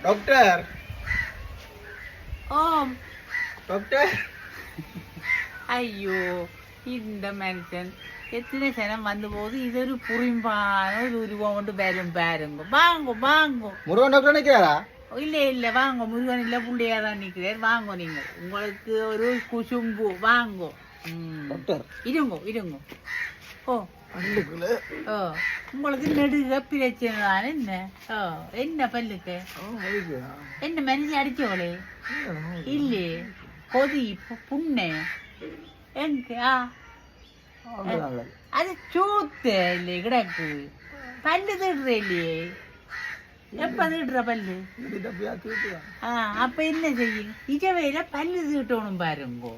Doctor ஓம் doctor ஐயோ இந்த மனுஷன் எத்தனை சனம் வந்த போது இது ஒரு புரிம்பான ஒரு உருவம் கொண்டு வரும் பாருங்க வாங்கோ வாங்கோ முருகன் டாக்டர் நிற்கிறாரா? இல்ல இல்ல வாங்கோ முருகன் இல்ல புள்ளையா தான் நிக்கிறார் வாங்கோ நீங்க உங்களுக்கு ஒரு குசும்பு வாங்கோ டாக்டர் இருங்கோ இருங்கோ ஓ பல்லுக்குள்ள ஓ உங்களுக்கு நெடுக பிரச்சனை தான் என்ன ஓ என்ன பல்லுக்கு என்ன மனுஷன் அடிச்சோளே இல்லையே கொதி புண்ணு எங்க அது சூத்த இல்லையே கிடக்கு பல்லு திடுற இல்லையே எப்ப திடுற பல்லு அப்ப என்ன செய்யும் இஜவையில பல்லு தீட்டணும் பாருங்கோ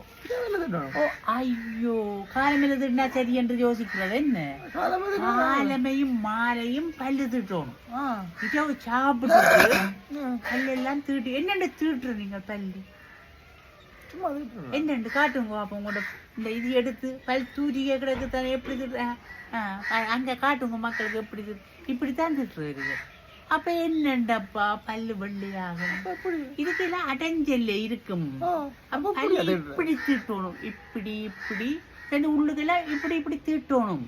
ஓ ஐயோ காலமையில திட்டினா சரி என்று யோசிக்கிறது என்ன காலமையும் மாலையும் பல்லு தீட்டணும் இஜவை சாப்பிட்டு பல்லெல்லாம் தீட்டு என்னென்ன தீட்டுற நீங்க பல்லு என்னண்டு காட்டுங்க அப்போ உங்களோட இந்த இது எடுத்து பல் தூரிக கிடக்கு தானே எப்படி அங்க காட்டுங்க மக்களுக்கு எப்படி இப்படித்தான் திட்டுறது அப்ப என்னண்டப்பா பல்லு வெள்ளையாகும் இதுக்கெல்லாம் அடைஞ்சல்ல இருக்கும் இப்படி தீட்டணும் இப்படி இப்படி உள்ளுக்கெல்லாம் இப்படி இப்படி தீட்டணும்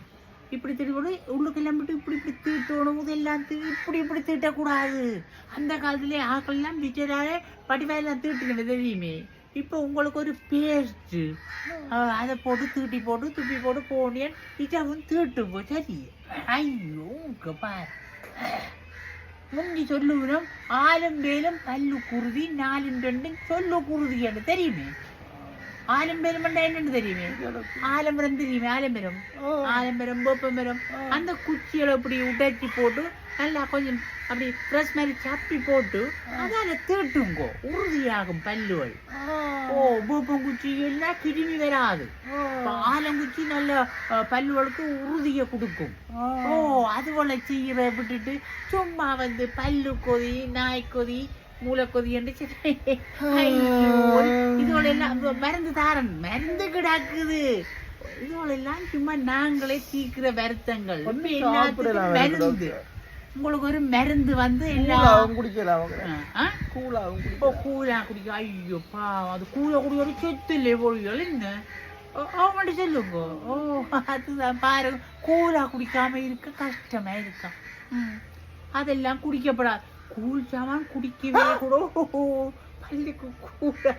இப்படி தீட்டணும் உள்ளுக்கெல்லாம் விட்டு இப்படி இப்படி தீட்டணும் இதெல்லாம் இப்படி இப்படி தீட்டக்கூடாது அந்த காலத்திலே ஆக்கள் எல்லாம் விஜயாலே படிவாயெல்லாம் தீட்டுக்கணும் தெரியுமே இப்போ உங்களுக்கு ஒரு பேஸ்ட்டு அதை போட்டு தீட்டி போட்டு துப்பி போட்டு போனியன் இஜாவும் தீட்டுங்கோ சரி ஐயோ பாரு முந்தி சொல்லுகிறோம் ஆலும் வேலும் பல்லு குருதி நாலும் ரெண்டும் சொல்லு குருதின்னு தெரியுமே ஆலம்பரம் என்னன்னு தெரியுமே ஆலம்பரம் தெரியுமே ஆலம்பரம் ஆலம்பரம் வேப்பமரம் அந்த குச்சிகளை அப்படி உடைச்சி போட்டு நல்லா கொஞ்சம் அப்படி ப்ரெஸ் மாதிரி சப்பி போட்டு அதால தீட்டுங்கோ உறுதியாகும் பல்லுகள் ஓ வேப்பம் குச்சி எல்லாம் கிருமி வராது ஆலங்குச்சி நல்ல பல்லுகளுக்கு உறுதியை கொடுக்கும் ஓ அதுபோல செய்யற விட்டுட்டு சும்மா வந்து பல்லு கொதி நாய் கொதி மூளைக்கொதி என்று இதோட எல்லாம் மருந்து தாரன் மருந்து கிடாக்குது இதோட எல்லாம் சும்மா நாங்களே சீக்கிர வருத்தங்கள் மருந்து உங்களுக்கு ஒரு மருந்து வந்து எல்லாம் கூலா குடிக்க ஐயோப்பா அது கூலா குடிக்க ஒரு சொத்து இல்லை பொழிகள் என்ன அவங்கள்ட்ட சொல்லுங்க ஓ அதுதான் பாருங்க கூலா குடிக்காம இருக்க கஷ்டமா இருக்கா அதெல்லாம் குடிக்கப்படாது கூழ் சாமான் குடிக்கவே கூட பள்ளிக்கு கூட